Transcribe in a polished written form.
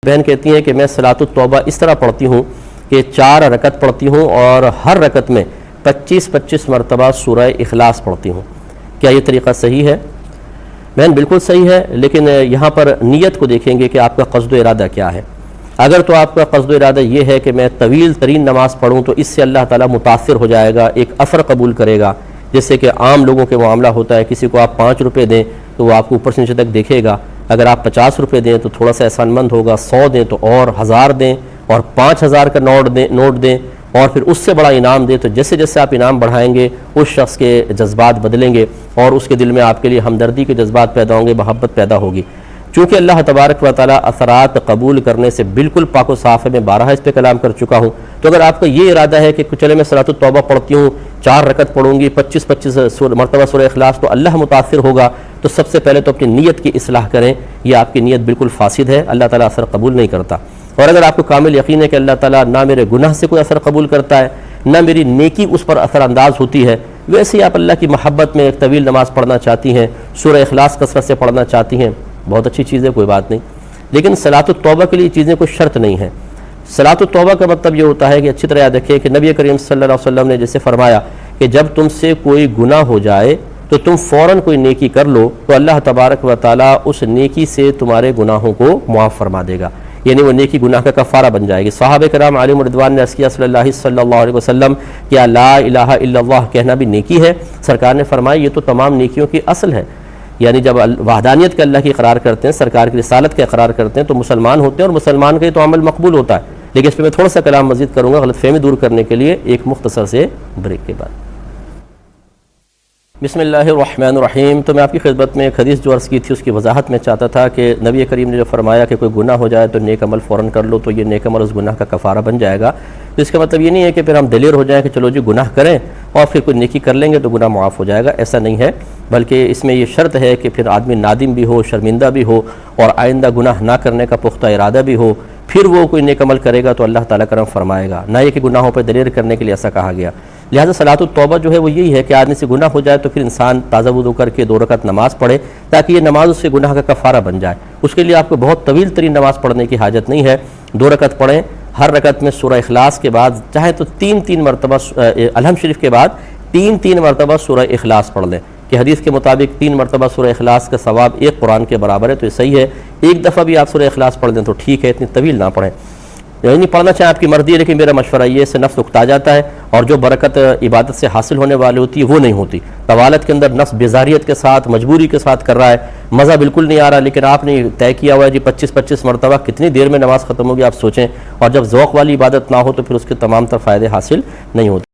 بہن کہتی ہیں کہ میں صلاۃ التوبہ اس طرح پڑھتی ہوں کہ 4 رکعت پڑھتی ہوں اور ہر رکعت میں 25 مرتبہ سورہ اخلاص پڑھتی ہوں، کیا یہ طریقہ صحیح ہے؟ بہن بالکل صحیح ہے، لیکن یہاں پر نیت کو دیکھیں گے کہ آپ کا قصد و ارادہ کیا ہے۔ اگر تو آپ کا قصد و ارادہ یہ ہے کہ میں طویل ترین نماز پڑھوں تو اس سے اللہ تعالیٰ متاثر ہو جائے گا، ایک اثر قبول کرے گا، جیسے کہ عام لوگوں کے معاملہ ہوتا ہے، کسی کو آپ 5 روپے دیں تو وہ آپ کو اوپر سے نیچے تک دیکھے گا، اگر آپ 50 روپے دیں تو تھوڑا سا احسان مند ہوگا، 100 دیں تو اور 1000 دیں اور 5000 کا نوٹ دیں اور پھر اس سے بڑا انعام دیں، تو جیسے جیسے آپ انعام بڑھائیں گے اس شخص کے جذبات بدلیں گے اور اس کے دل میں آپ کے لیے ہمدردی کے جذبات پیدا ہوں گے، محبت پیدا ہوگی۔ چونکہ اللہ تبارک و تعالیٰ اثرات قبول کرنے سے بالکل پاک و صاف ہے، میں 12 اس پہ کلام کر چکا ہوں، تو اگر آپ کا یہ ارادہ ہے کہ چلے میں صلاۃ التوبہ پڑھتی ہوں، 4 رکعت پڑھوں گی، 25 مرتبہ سورہ اخلاص، تو اللہ متاثر ہوگا، تو سب سے پہلے تو اپنی نیت کی اصلاح کریں، یہ آپ کی نیت بالکل فاسد ہے، اللہ تعالیٰ اثر قبول نہیں کرتا۔ اور اگر آپ کو کامل یقین ہے کہ اللہ تعالیٰ نہ میرے گناہ سے کوئی اثر قبول کرتا ہے، نہ میری نیکی اس پر اثر انداز ہوتی ہے، ویسے ہی آپ اللہ کی محبت میں ایک طویل نماز پڑھنا چاہتی ہیں، سورہ اخلاص کثرت سے پڑھنا چاہتی ہیں، بہت اچھی چیز ہے، کوئی بات نہیں، لیکن صلاۃ التوبہ کے لیے چیزیں کوئی شرط نہیں ہیں۔ صلاۃ التوبہ کا مطلب یہ ہوتا ہے کہ اچھی طرح یاد رکھیں کہ نبی کریم صلی اللہ علیہ وسلم نے جیسے فرمایا کہ جب تم سے کوئی گناہ ہو جائے تو تم فوراً کوئی نیکی کر لو تو اللہ تبارک و تعالیٰ اس نیکی سے تمہارے گناہوں کو معاف فرما دے گا، یعنی وہ نیکی گناہ کا کفارہ بن جائے گی۔ صحابہ کرام علیہم رضوان نے عرض کیا صلی اللہ علیہ وسلم، کیا لا الہ الا اللہ کہنا بھی نیکی ہے؟ سرکار نے فرمایا یہ تو تمام نیکیوں کی اصل ہے، یعنی جب وحدانیت کا اللہ کی اقرار کرتے ہیں، سرکار کی رسالت کا اقرار کرتے ہیں تو مسلمان ہوتے ہیں، اور مسلمان کا یہ تو عمل مقبول ہوتا ہے۔ لیکن اس پہ میں تھوڑا سا کلام مزید کروں گا غلط فہمی دور کرنے کے لیے ایک مختصر سے بریک کے بعد۔ بسم اللہ الرحمن الرحیم۔ تو میں آپ کی خدمت میں ایک حدیث جو عرض کی تھی اس کی وضاحت میں چاہتا تھا کہ نبی کریم نے جو فرمایا کہ کوئی گناہ ہو جائے تو نیک عمل فوراً کر لو، تو یہ نیک عمل اس گناہ کا کفارہ بن جائے گا۔ تو اس کا مطلب یہ نہیں ہے کہ پھر ہم دلیر ہو جائیں کہ چلو جی گناہ کریں اور پھر کوئی نیکی کر لیں گے تو گناہ معاف ہو جائے گا، ایسا نہیں ہے، بلکہ اس میں یہ شرط ہے کہ پھر آدمی نادم بھی ہو، شرمندہ بھی ہو اور آئندہ گناہ نہ کرنے کا پختہ ارادہ بھی ہو، پھر وہ کوئی نیک عمل کرے گا تو اللہ تعالیٰ کرم فرمائے گا، نہ یہ کہ گناہوں پر دلیر کرنے کے لیے ایسا کہا گیا۔ لہٰذا صلاۃ التوبہ جو ہے وہ یہی ہے کہ آدمی سے گناہ ہو جائے تو پھر انسان تازہ وضو کر کے 2 رکعت نماز پڑھے تاکہ یہ نماز اس سے گناہ کا کفارہ بن جائے۔ اس کے لیے آپ کو بہت طویل ترین نماز پڑھنے کی حاجت نہیں ہے، 2 رکعت پڑھیں، ہر رکعت میں سورہ اخلاص کے بعد چاہے تو 3 مرتبہ الحمد شریف کے بعد 3 مرتبہ سورہ اخلاص پڑھ لیں، کہ حدیث کے مطابق 3 مرتبہ سورہ اخلاص کا ثواب 1 قرآن کے برابر ہے، تو یہ صحیح ہے۔ ایک دفعہ بھی آپ سورہ اخلاص پڑھ دیں تو ٹھیک ہے، اتنی طویل نہ پڑھیں، یعنی پڑھنا چاہیں آپ کی مرضی ہے، لیکن میرا مشورہ یہ ہے اس سے نفس اکتا جاتا ہے اور جو برکت عبادت سے حاصل ہونے والی ہوتی ہے وہ نہیں ہوتی۔ طوالت کے اندر نفس بیزاریت کے ساتھ، مجبوری کے ساتھ کر رہا ہے، مزہ بالکل نہیں آ رہا، لیکن آپ نے طے کیا ہوا ہے جی 25 مرتبہ کتنی دیر میں نماز ختم ہوگی آپ سوچیں، اور جب ذوق والی عبادت نہ ہو تو پھر اس کے تمام تر فائدے حاصل نہیں ہوتے۔